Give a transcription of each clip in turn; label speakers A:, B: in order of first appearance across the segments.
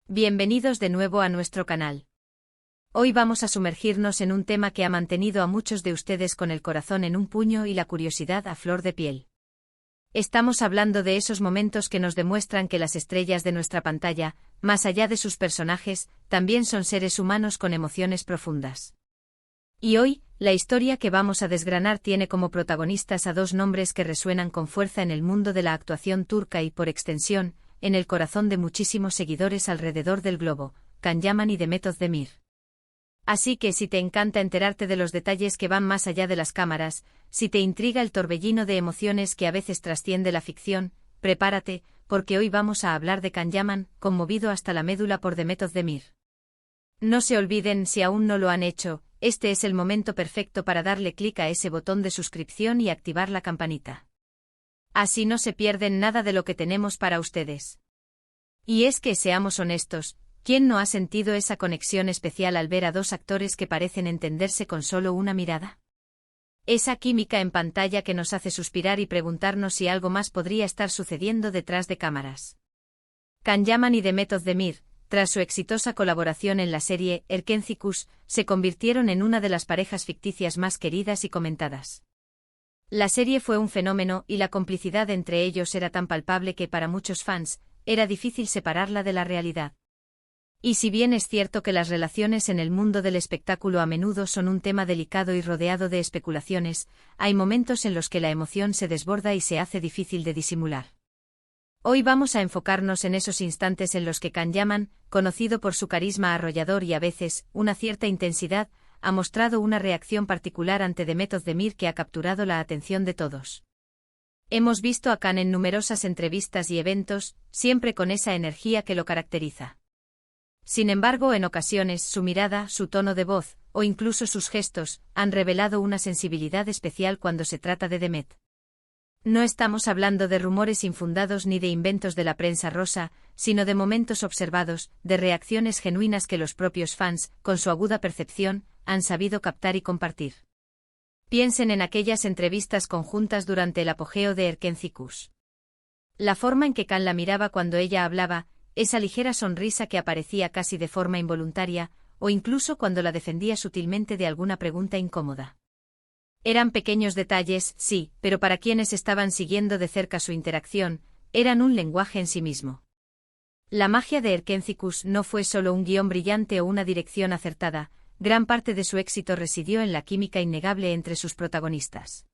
A: Bienvenidos de nuevo a nuestro canal. Hoy vamos a sumergirnos en un tema que ha mantenido a muchos de ustedes con el corazón en un puño y la curiosidad a flor de piel. Estamos hablando de esos momentos que nos demuestran que las estrellas de nuestra pantalla, más allá de sus personajes, también son seres humanos con emociones profundas. Y hoy, la historia que vamos a desgranar tiene como protagonistas a dos nombres que resuenan con fuerza en el mundo de la actuación turca y, por extensión, en el corazón de muchísimos seguidores alrededor del globo, Can Yaman y Demet Özdemir. Así que si te encanta enterarte de los detalles que van más allá de las cámaras, si te intriga el torbellino de emociones que a veces trasciende la ficción, prepárate, porque hoy vamos a hablar de Can Yaman, conmovido hasta la médula por Demet Özdemir. No se olviden, si aún no lo han hecho, este es el momento perfecto para darle clic a ese botón de suscripción y activar la campanita. Así no se pierden nada de lo que tenemos para ustedes. Y es que, seamos honestos, ¿quién no ha sentido esa conexión especial al ver a dos actores que parecen entenderse con solo una mirada? Esa química en pantalla que nos hace suspirar y preguntarnos si algo más podría estar sucediendo detrás de cámaras. Can Yaman y Demet Özdemir, tras su exitosa colaboración en la serie Erkenci, se convirtieron en una de las parejas ficticias más queridas y comentadas. La serie fue un fenómeno y la complicidad entre ellos era tan palpable que para muchos fans, era difícil separarla de la realidad. Y si bien es cierto que las relaciones en el mundo del espectáculo a menudo son un tema delicado y rodeado de especulaciones, hay momentos en los que la emoción se desborda y se hace difícil de disimular. Hoy vamos a enfocarnos en esos instantes en los que Can Yaman, conocido por su carisma arrollador y a veces, una cierta intensidad, ha mostrado una reacción particular ante Demet Özdemir que ha capturado la atención de todos. Hemos visto a Can en numerosas entrevistas y eventos, siempre con esa energía que lo caracteriza. Sin embargo, en ocasiones, su mirada, su tono de voz, o incluso sus gestos, han revelado una sensibilidad especial cuando se trata de Demet. No estamos hablando de rumores infundados ni de inventos de la prensa rosa, sino de momentos observados, de reacciones genuinas que los propios fans, con su aguda percepción, han sabido captar y compartir. Piensen en aquellas entrevistas conjuntas durante el apogeo de Erkenci. La forma en que Can la miraba cuando ella hablaba, esa ligera sonrisa que aparecía casi de forma involuntaria, o incluso cuando la defendía sutilmente de alguna pregunta incómoda. Eran pequeños detalles, sí, pero para quienes estaban siguiendo de cerca su interacción, eran un lenguaje en sí mismo. La magia de Erkenci no fue solo un guión brillante o una dirección acertada, gran parte de su éxito residió en la química innegable entre sus protagonistas.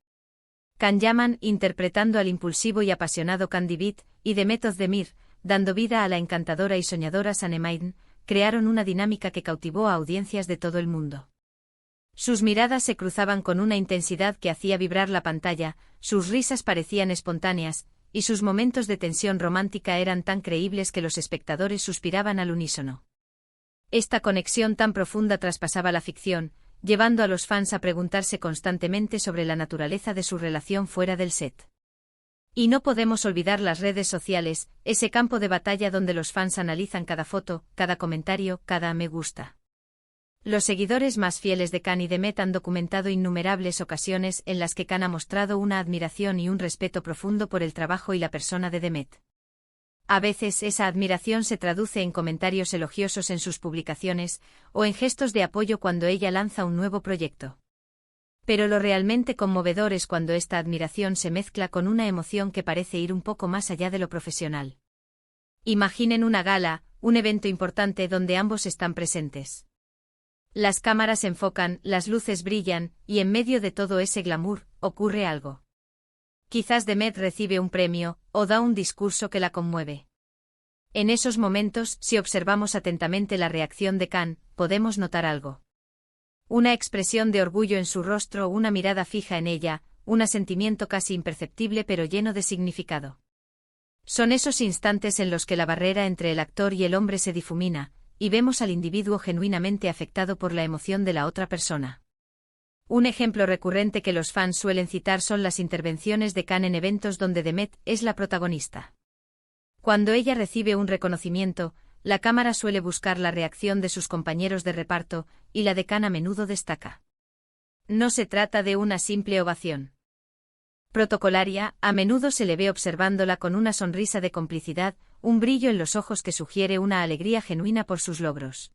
A: Can Yaman, interpretando al impulsivo y apasionado Can Divit, y Demet Özdemir, dando vida a la encantadora y soñadora Sanem, crearon una dinámica que cautivó a audiencias de todo el mundo. Sus miradas se cruzaban con una intensidad que hacía vibrar la pantalla, sus risas parecían espontáneas, y sus momentos de tensión romántica eran tan creíbles que los espectadores suspiraban al unísono. Esta conexión tan profunda traspasaba la ficción, llevando a los fans a preguntarse constantemente sobre la naturaleza de su relación fuera del set. Y no podemos olvidar las redes sociales, ese campo de batalla donde los fans analizan cada foto, cada comentario, cada me gusta. Los seguidores más fieles de Can y Demet han documentado innumerables ocasiones en las que Can ha mostrado una admiración y un respeto profundo por el trabajo y la persona de Demet. A veces esa admiración se traduce en comentarios elogiosos en sus publicaciones, o en gestos de apoyo cuando ella lanza un nuevo proyecto. Pero lo realmente conmovedor es cuando esta admiración se mezcla con una emoción que parece ir un poco más allá de lo profesional. Imaginen una gala, un evento importante donde ambos están presentes. Las cámaras enfocan, las luces brillan, y en medio de todo ese glamour, ocurre algo. Quizás Demet recibe un premio, o da un discurso que la conmueve. En esos momentos, si observamos atentamente la reacción de Can, podemos notar algo. Una expresión de orgullo en su rostro, una mirada fija en ella, un sentimiento casi imperceptible pero lleno de significado. Son esos instantes en los que la barrera entre el actor y el hombre se difumina, y vemos al individuo genuinamente afectado por la emoción de la otra persona. Un ejemplo recurrente que los fans suelen citar son las intervenciones de Can en eventos donde Demet es la protagonista. Cuando ella recibe un reconocimiento, la cámara suele buscar la reacción de sus compañeros de reparto, y la de Can a menudo destaca. No se trata de una simple ovación protocolaria, a menudo se le ve observándola con una sonrisa de complicidad, un brillo en los ojos que sugiere una alegría genuina por sus logros.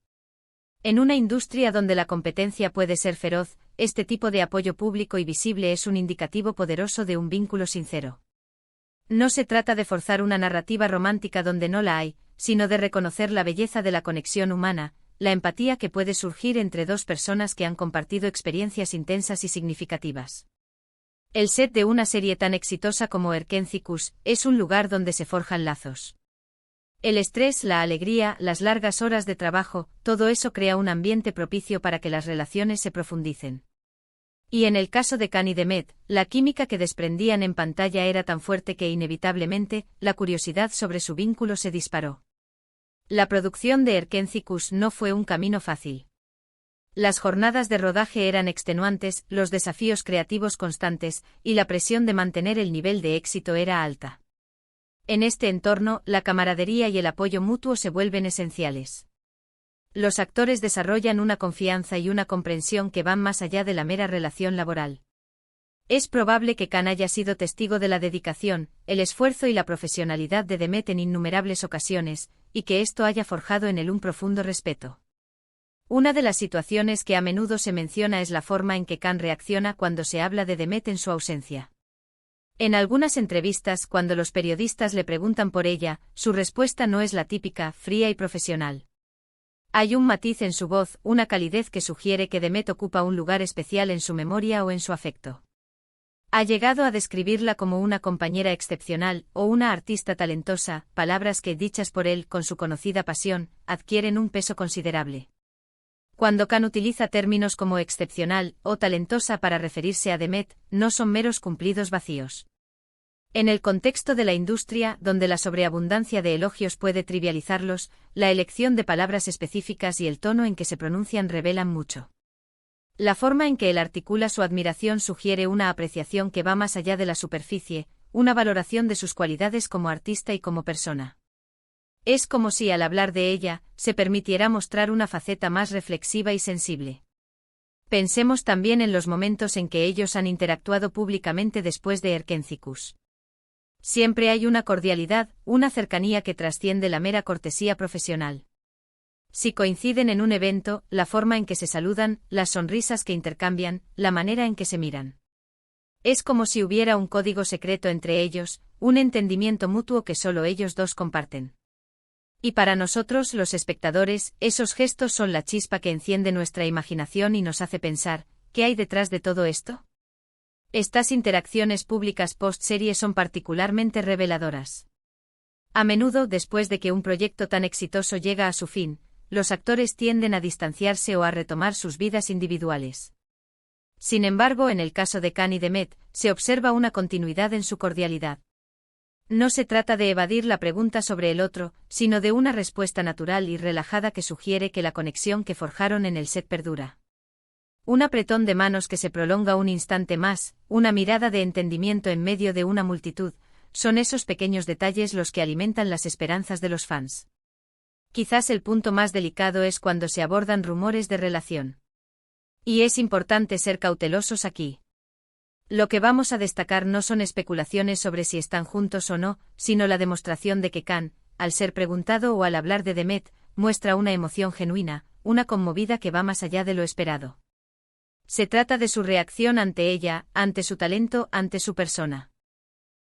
A: En una industria donde la competencia puede ser feroz, este tipo de apoyo público y visible es un indicativo poderoso de un vínculo sincero. No se trata de forzar una narrativa romántica donde no la hay, sino de reconocer la belleza de la conexión humana, la empatía que puede surgir entre dos personas que han compartido experiencias intensas y significativas. El set de una serie tan exitosa como Erkencikus es un lugar donde se forjan lazos. El estrés, la alegría, las largas horas de trabajo, todo eso crea un ambiente propicio para que las relaciones se profundicen. Y en el caso de Can y Demet, la química que desprendían en pantalla era tan fuerte que inevitablemente, la curiosidad sobre su vínculo se disparó. La producción de Erkencikus no fue un camino fácil. Las jornadas de rodaje eran extenuantes, los desafíos creativos constantes, y la presión de mantener el nivel de éxito era alta. En este entorno, la camaradería y el apoyo mutuo se vuelven esenciales. Los actores desarrollan una confianza y una comprensión que van más allá de la mera relación laboral. Es probable que Can haya sido testigo de la dedicación, el esfuerzo y la profesionalidad de Demet en innumerables ocasiones, y que esto haya forjado en él un profundo respeto. Una de las situaciones que a menudo se menciona es la forma en que Can reacciona cuando se habla de Demet en su ausencia. En algunas entrevistas, cuando los periodistas le preguntan por ella, su respuesta no es la típica, fría y profesional. Hay un matiz en su voz, una calidez que sugiere que Demet ocupa un lugar especial en su memoria o en su afecto. Ha llegado a describirla como una compañera excepcional o una artista talentosa, palabras que, dichas por él con su conocida pasión, adquieren un peso considerable. Cuando Can utiliza términos como excepcional o talentosa para referirse a Demet, no son meros cumplidos vacíos. En el contexto de la industria, donde la sobreabundancia de elogios puede trivializarlos, la elección de palabras específicas y el tono en que se pronuncian revelan mucho. La forma en que él articula su admiración sugiere una apreciación que va más allá de la superficie, una valoración de sus cualidades como artista y como persona. Es como si al hablar de ella, se permitiera mostrar una faceta más reflexiva y sensible. Pensemos también en los momentos en que ellos han interactuado públicamente después de Erkencikus. Siempre hay una cordialidad, una cercanía que trasciende la mera cortesía profesional. Si coinciden en un evento, la forma en que se saludan, las sonrisas que intercambian, la manera en que se miran. Es como si hubiera un código secreto entre ellos, un entendimiento mutuo que solo ellos dos comparten. Y para nosotros, los espectadores, esos gestos son la chispa que enciende nuestra imaginación y nos hace pensar, ¿qué hay detrás de todo esto? Estas interacciones públicas post-serie son particularmente reveladoras. A menudo, después de que un proyecto tan exitoso llega a su fin, los actores tienden a distanciarse o a retomar sus vidas individuales. Sin embargo, en el caso de Can y Demet, se observa una continuidad en su cordialidad. No se trata de evadir la pregunta sobre el otro, sino de una respuesta natural y relajada que sugiere que la conexión que forjaron en el set perdura. Un apretón de manos que se prolonga un instante más, una mirada de entendimiento en medio de una multitud, son esos pequeños detalles los que alimentan las esperanzas de los fans. Quizás el punto más delicado es cuando se abordan rumores de relación. Y es importante ser cautelosos aquí. Lo que vamos a destacar no son especulaciones sobre si están juntos o no, sino la demostración de que Can, al ser preguntado o al hablar de Demet, muestra una emoción genuina, una conmovida que va más allá de lo esperado. Se trata de su reacción ante ella, ante su talento, ante su persona.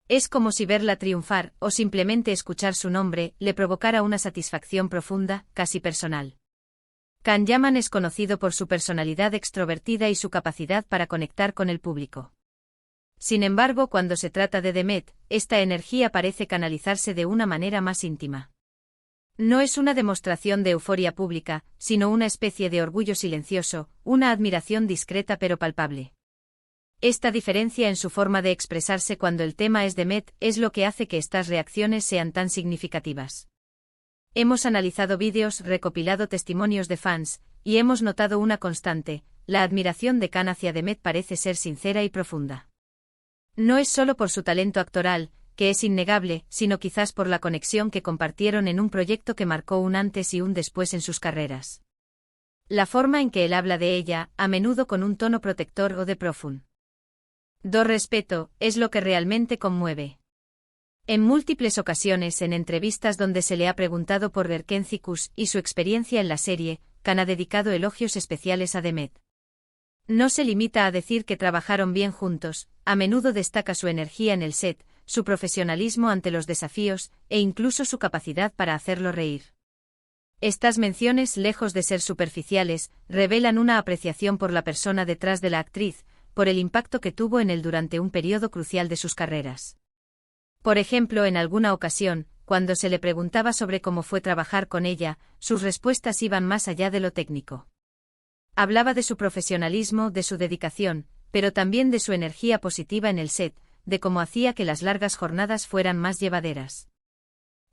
A: Es como si verla triunfar, o simplemente escuchar su nombre, le provocara una satisfacción profunda, casi personal. Can Yaman es conocido por su personalidad extrovertida y su capacidad para conectar con el público. Sin embargo, cuando se trata de Demet, esta energía parece canalizarse de una manera más íntima. No es una demostración de euforia pública, sino una especie de orgullo silencioso, una admiración discreta pero palpable. Esta diferencia en su forma de expresarse cuando el tema es Demet es lo que hace que estas reacciones sean tan significativas. Hemos analizado vídeos, recopilado testimonios de fans, y hemos notado una constante: la admiración de Can hacia Demet parece ser sincera y profunda. No es solo por su talento actoral, que es innegable, sino quizás por la conexión que compartieron en un proyecto que marcó un antes y un después en sus carreras. La forma en que él habla de ella, a menudo con un tono protector o de profundo respeto, es lo que realmente conmueve. En múltiples ocasiones en entrevistas donde se le ha preguntado por Erkenci-Kuş y su experiencia en la serie, Can ha dedicado elogios especiales a Demet. No se limita a decir que trabajaron bien juntos, a menudo destaca su energía en el set, su profesionalismo ante los desafíos, e incluso su capacidad para hacerlo reír. Estas menciones, lejos de ser superficiales, revelan una apreciación por la persona detrás de la actriz, por el impacto que tuvo en él durante un periodo crucial de sus carreras. Por ejemplo, en alguna ocasión, cuando se le preguntaba sobre cómo fue trabajar con ella, sus respuestas iban más allá de lo técnico. Hablaba de su profesionalismo, de su dedicación, pero también de su energía positiva en el set, de cómo hacía que las largas jornadas fueran más llevaderas.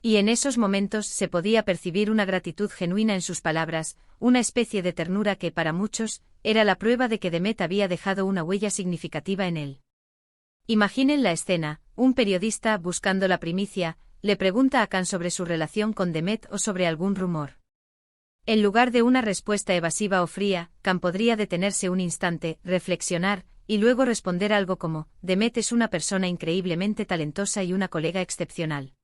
A: Y en esos momentos se podía percibir una gratitud genuina en sus palabras, una especie de ternura que para muchos era la prueba de que Demet había dejado una huella significativa en él. Imaginen la escena: un periodista, buscando la primicia, le pregunta a Can sobre su relación con Demet o sobre algún rumor. En lugar de una respuesta evasiva o fría, Can podría detenerse un instante, reflexionar, y luego responder algo como: Demet es una persona increíblemente talentosa y una colega excepcional.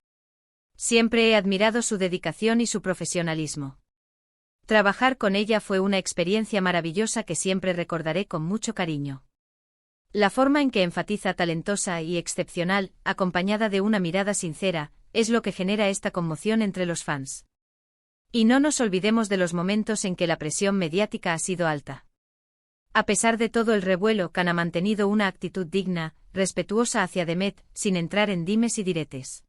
A: Siempre he admirado su dedicación y su profesionalismo. Trabajar con ella fue una experiencia maravillosa que siempre recordaré con mucho cariño. La forma en que enfatiza talentosa y excepcional, acompañada de una mirada sincera, es lo que genera esta conmoción entre los fans. Y no nos olvidemos de los momentos en que la presión mediática ha sido alta. A pesar de todo el revuelo, Can ha mantenido una actitud digna, respetuosa hacia Demet, sin entrar en dimes y diretes.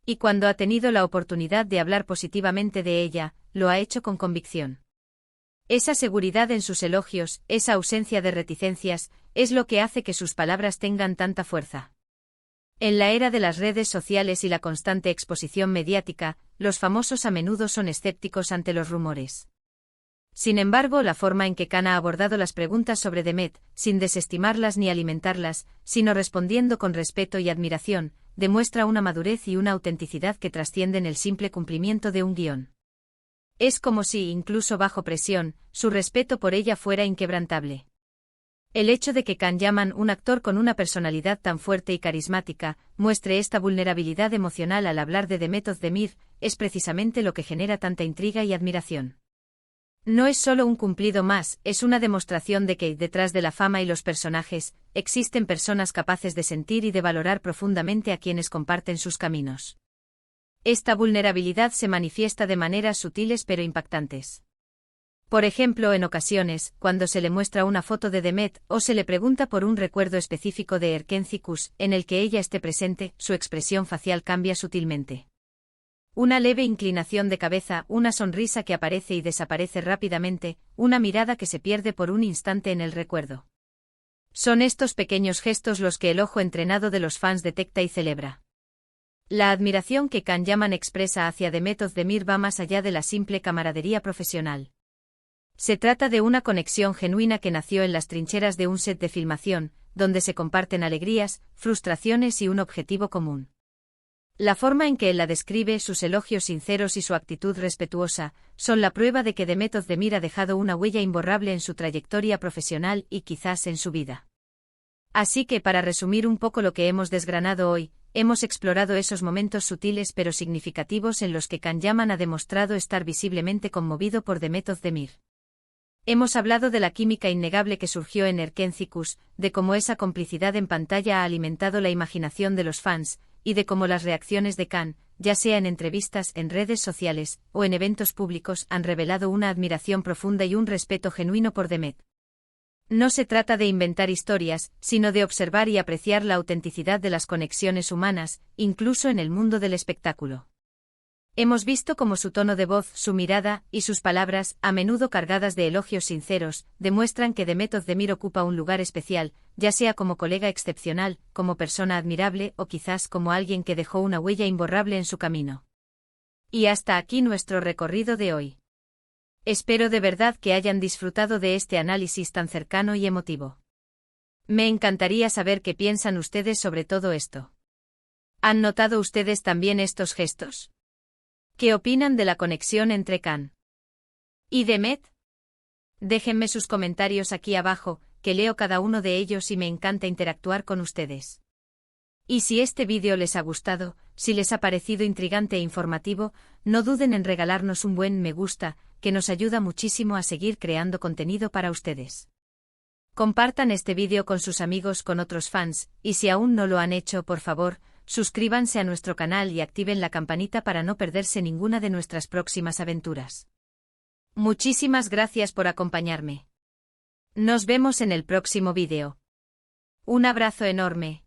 A: Y cuando ha tenido la oportunidad de hablar positivamente de ella, lo ha hecho con convicción. Esa seguridad en sus elogios, esa ausencia de reticencias, es lo que hace que sus palabras tengan tanta fuerza. En la era de las redes sociales y la constante exposición mediática, los famosos a menudo son escépticos ante los rumores. Sin embargo, la forma en que Can ha abordado las preguntas sobre Demet, sin desestimarlas ni alimentarlas, sino respondiendo con respeto y admiración, demuestra una madurez y una autenticidad que trascienden el simple cumplimiento de un guión. Es como si, incluso bajo presión, su respeto por ella fuera inquebrantable. El hecho de que Can Yaman, un actor con una personalidad tan fuerte y carismática, muestre esta vulnerabilidad emocional al hablar de Demet Özdemir, es precisamente lo que genera tanta intriga y admiración. No es solo un cumplido más, es una demostración de que, detrás de la fama y los personajes, existen personas capaces de sentir y de valorar profundamente a quienes comparten sus caminos. Esta vulnerabilidad se manifiesta de maneras sutiles pero impactantes. Por ejemplo, en ocasiones, cuando se le muestra una foto de Demet o se le pregunta por un recuerdo específico de Erkenci-Kuş en el que ella esté presente, su expresión facial cambia sutilmente. Una leve inclinación de cabeza, una sonrisa que aparece y desaparece rápidamente, una mirada que se pierde por un instante en el recuerdo. Son estos pequeños gestos los que el ojo entrenado de los fans detecta y celebra. La admiración que Can Yaman expresa hacia Demet Özdemir va más allá de la simple camaradería profesional. Se trata de una conexión genuina que nació en las trincheras de un set de filmación, donde se comparten alegrías, frustraciones y un objetivo común. La forma en que él la describe, sus elogios sinceros y su actitud respetuosa, son la prueba de que Demet Özdemir ha dejado una huella imborrable en su trayectoria profesional y quizás en su vida. Así que, para resumir un poco lo que hemos desgranado hoy, hemos explorado esos momentos sutiles pero significativos en los que Can Yaman ha demostrado estar visiblemente conmovido por Demet Özdemir. Hemos hablado de la química innegable que surgió en Erkenci-Kuş, de cómo esa complicidad en pantalla ha alimentado la imaginación de los fans, y de cómo las reacciones de Can, ya sea en entrevistas, en redes sociales, o en eventos públicos, han revelado una admiración profunda y un respeto genuino por Demet. No se trata de inventar historias, sino de observar y apreciar la autenticidad de las conexiones humanas, incluso en el mundo del espectáculo. Hemos visto cómo su tono de voz, su mirada, y sus palabras, a menudo cargadas de elogios sinceros, demuestran que Demet Özdemir ocupa un lugar especial, ya sea como colega excepcional, como persona admirable o quizás como alguien que dejó una huella imborrable en su camino. Y hasta aquí nuestro recorrido de hoy. Espero de verdad que hayan disfrutado de este análisis tan cercano y emotivo. Me encantaría saber qué piensan ustedes sobre todo esto. ¿Han notado ustedes también estos gestos? ¿Qué opinan de la conexión entre Can y Demet? Déjenme sus comentarios aquí abajo, que leo cada uno de ellos y me encanta interactuar con ustedes. Y si este vídeo les ha gustado, si les ha parecido intrigante e informativo, no duden en regalarnos un buen me gusta, que nos ayuda muchísimo a seguir creando contenido para ustedes. Compartan este vídeo con sus amigos, con otros fans, y si aún no lo han hecho, por favor, suscríbanse a nuestro canal y activen la campanita para no perderse ninguna de nuestras próximas aventuras. Muchísimas gracias por acompañarme. Nos vemos en el próximo vídeo. Un abrazo enorme.